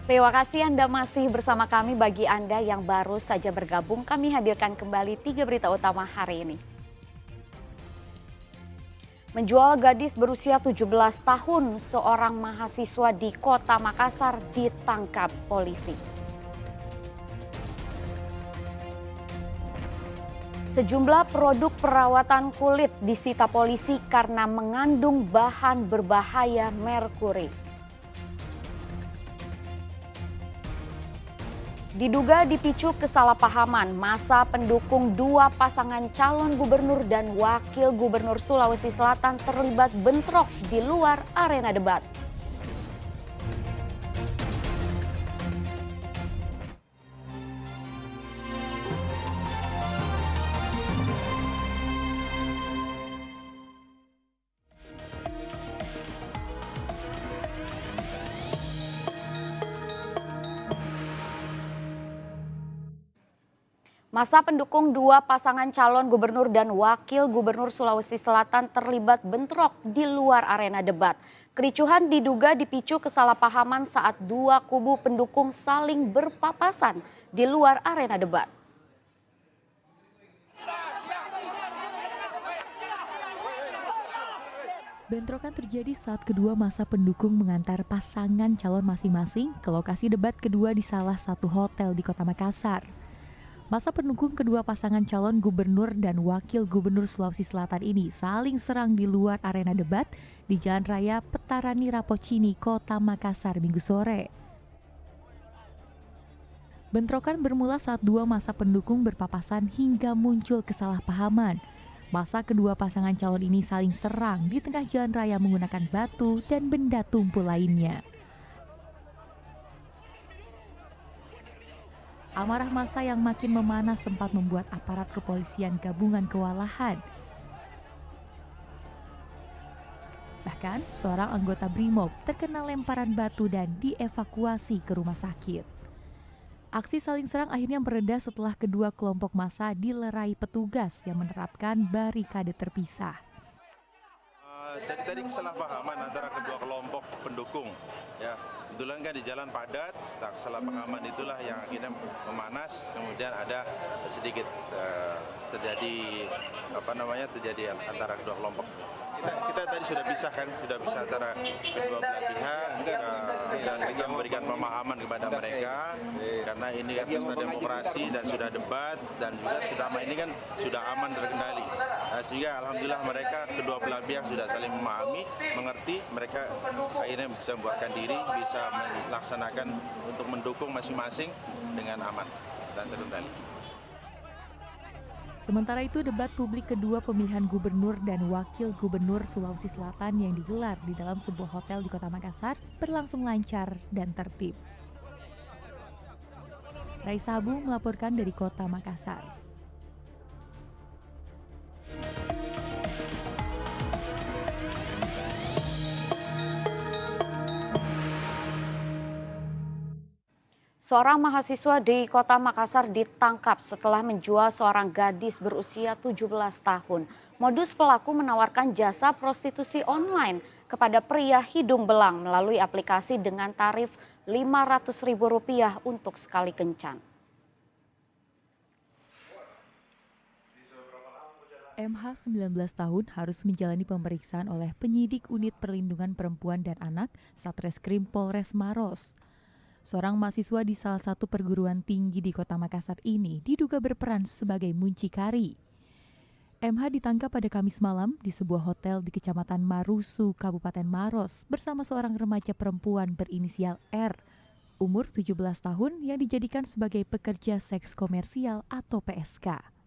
Terima kasih Anda masih bersama kami. Bagi Anda yang baru saja bergabung, kami hadirkan kembali 3 berita utama hari ini. Menjual gadis berusia 17 tahun, seorang mahasiswa di Kota Makassar ditangkap polisi. Sejumlah produk perawatan kulit disita polisi karena mengandung bahan berbahaya merkuri. Diduga dipicu kesalahpahaman, massa pendukung dua pasangan calon gubernur dan wakil gubernur Sulawesi Selatan terlibat bentrok di luar arena debat. Massa pendukung dua pasangan calon gubernur dan wakil gubernur Sulawesi Selatan terlibat bentrok di luar arena debat. Kericuhan diduga dipicu kesalahpahaman saat dua kubu pendukung saling berpapasan di luar arena debat. Bentrokan terjadi saat kedua massa pendukung mengantar pasangan calon masing-masing ke lokasi debat kedua di salah satu hotel di Kota Makassar. Massa pendukung kedua pasangan calon gubernur dan wakil gubernur Sulawesi Selatan ini saling serang di luar arena debat di Jalan Raya Petarani Rapocini, Kota Makassar Minggu sore. Bentrokan bermula saat dua massa pendukung berpapasan hingga muncul kesalahpahaman. Massa kedua pasangan calon ini saling serang di tengah jalan raya menggunakan batu dan benda tumpul lainnya. Amarah massa yang makin memanas sempat membuat aparat kepolisian gabungan kewalahan. Bahkan, seorang anggota BRIMOB terkena lemparan batu dan dievakuasi ke rumah sakit. Aksi saling serang akhirnya mereda setelah kedua kelompok massa dilerai petugas yang menerapkan barikade terpisah. Jadi tadi kesalahpahaman antara kedua kelompok pendukung, ya kebetulan kan di jalan padat, kesalahpahaman itulah yang akhirnya memanas, kemudian ada sedikit terjadi terjadi antara kedua kelompok. Kita tadi sudah bisa antara kedua belah pihak dan kita memberikan pemahaman kepada mereka karena ini kan pesta demokrasi dan sudah debat dan juga selama ini kan sudah aman terkendali. Sehingga alhamdulillah mereka kedua belah pihak sudah saling memahami, mengerti, mereka akhirnya bisa membuatkan diri, bisa melaksanakan untuk mendukung masing-masing dengan aman dan terkendali. Sementara itu, debat publik kedua pemilihan gubernur dan wakil gubernur Sulawesi Selatan yang digelar di dalam sebuah hotel di Kota Makassar berlangsung lancar dan tertib. Raisa Abu melaporkan dari Kota Makassar. Seorang mahasiswa di Kota Makassar ditangkap setelah menjual seorang gadis berusia 17 tahun. Modus pelaku menawarkan jasa prostitusi online kepada pria hidung belang melalui aplikasi dengan tarif Rp500.000 untuk sekali kencan. MH 19 tahun harus menjalani pemeriksaan oleh penyidik Unit Perlindungan Perempuan dan Anak Satreskrim Polres Maros. Seorang mahasiswa di salah satu perguruan tinggi di Kota Makassar ini diduga berperan sebagai muncikari. MH ditangkap pada Kamis malam di sebuah hotel di Kecamatan Marusu, Kabupaten Maros bersama seorang remaja perempuan berinisial R, umur 17 tahun yang dijadikan sebagai pekerja seks komersial atau PSK.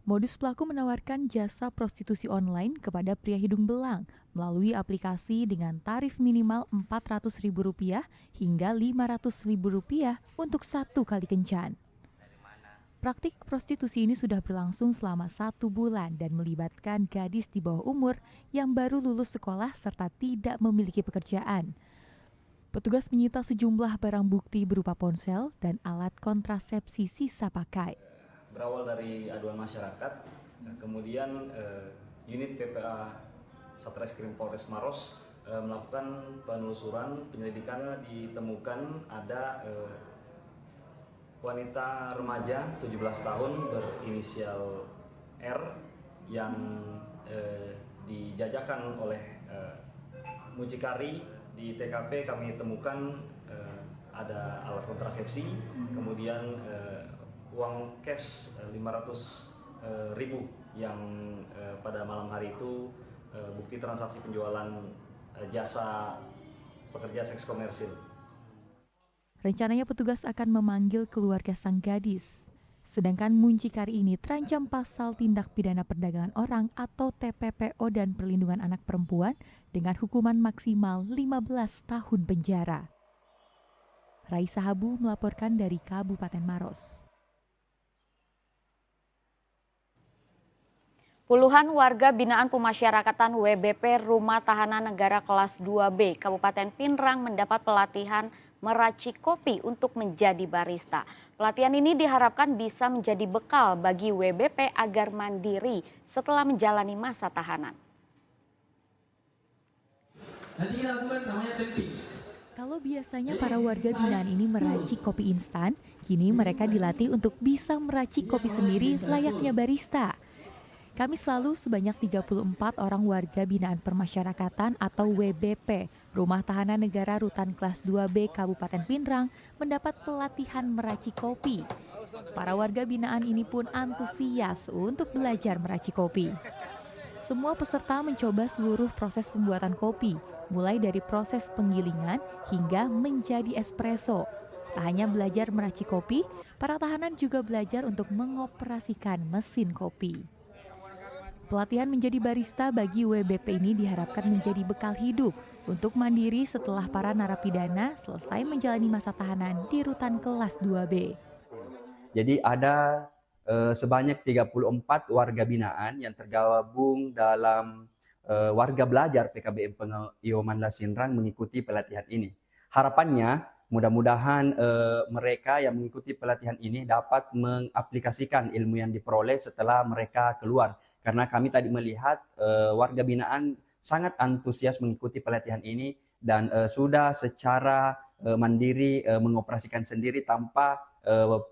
Modus pelaku menawarkan jasa prostitusi online kepada pria hidung belang melalui aplikasi dengan tarif minimal Rp400.000 hingga Rp500.000 untuk satu kali kencan. Praktik prostitusi ini sudah berlangsung selama 1 bulan dan melibatkan gadis di bawah umur yang baru lulus sekolah serta tidak memiliki pekerjaan. Petugas menyita sejumlah barang bukti berupa ponsel dan alat kontrasepsi sisa pakai. Berawal dari aduan masyarakat, kemudian unit PPA Satreskrim Polres Maros melakukan penelusuran penyelidikan ditemukan ada wanita remaja 17 tahun berinisial R yang dijajakan oleh mucikari. Di TKP kami temukan ada alat kontrasepsi, kemudian uang cash 500.000 yang pada malam hari itu bukti transaksi penjualan jasa pekerja seks komersil. Rencananya petugas akan memanggil keluarga sang gadis. Sedangkan muncikari ini terancam pasal tindak pidana perdagangan orang atau TPPO dan perlindungan anak perempuan dengan hukuman maksimal 15 tahun penjara. Raisa Habu melaporkan dari Kabupaten Maros. Puluhan warga binaan pemasyarakatan WBP Rumah Tahanan Negara kelas 2B Kabupaten Pinrang mendapat pelatihan meracik kopi untuk menjadi barista. Pelatihan ini diharapkan bisa menjadi bekal bagi WBP agar mandiri setelah menjalani masa tahanan. Kalau biasanya para warga binaan ini meracik kopi instan, kini mereka dilatih untuk bisa meracik kopi sendiri layaknya barista. Kamis lalu sebanyak 34 orang warga binaan permasyarakatan atau WBP Rumah Tahanan Negara Rutan Kelas 2B Kabupaten Pinrang mendapat pelatihan meracik kopi. Para warga binaan ini pun antusias untuk belajar meracik kopi. Semua peserta mencoba seluruh proses pembuatan kopi, mulai dari proses penggilingan hingga menjadi espresso. Tak hanya belajar meracik kopi, para tahanan juga belajar untuk mengoperasikan mesin kopi. Pelatihan menjadi barista bagi WBP ini diharapkan menjadi bekal hidup untuk mandiri setelah para narapidana selesai menjalani masa tahanan di Rutan Kelas 2B. Jadi ada sebanyak 34 warga binaan yang tergabung dalam warga belajar PKBM Pengayuman Lasinrang mengikuti pelatihan ini. Harapannya mudah-mudahan mereka yang mengikuti pelatihan ini dapat mengaplikasikan ilmu yang diperoleh setelah mereka keluar. Karena kami tadi melihat warga binaan sangat antusias mengikuti pelatihan ini dan sudah secara mandiri mengoperasikan sendiri tanpa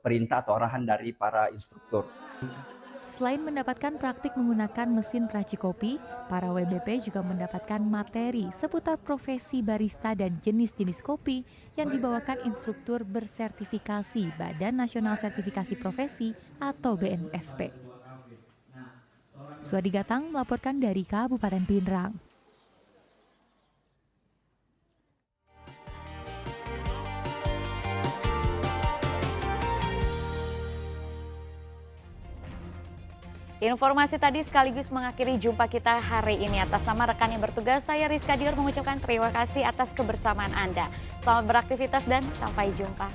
perintah atau arahan dari para instruktur. Selain mendapatkan praktik menggunakan mesin peracik kopi, para WBP juga mendapatkan materi seputar profesi barista dan jenis-jenis kopi yang dibawakan instruktur bersertifikasi Badan Nasional Sertifikasi Profesi atau BNSP. Suadi Gatang melaporkan dari Kabupaten Pinrang. Informasi tadi sekaligus mengakhiri jumpa kita hari ini. Atas nama rekan yang bertugas, saya Rizka Dior mengucapkan terima kasih atas kebersamaan Anda. Selamat beraktivitas dan sampai jumpa.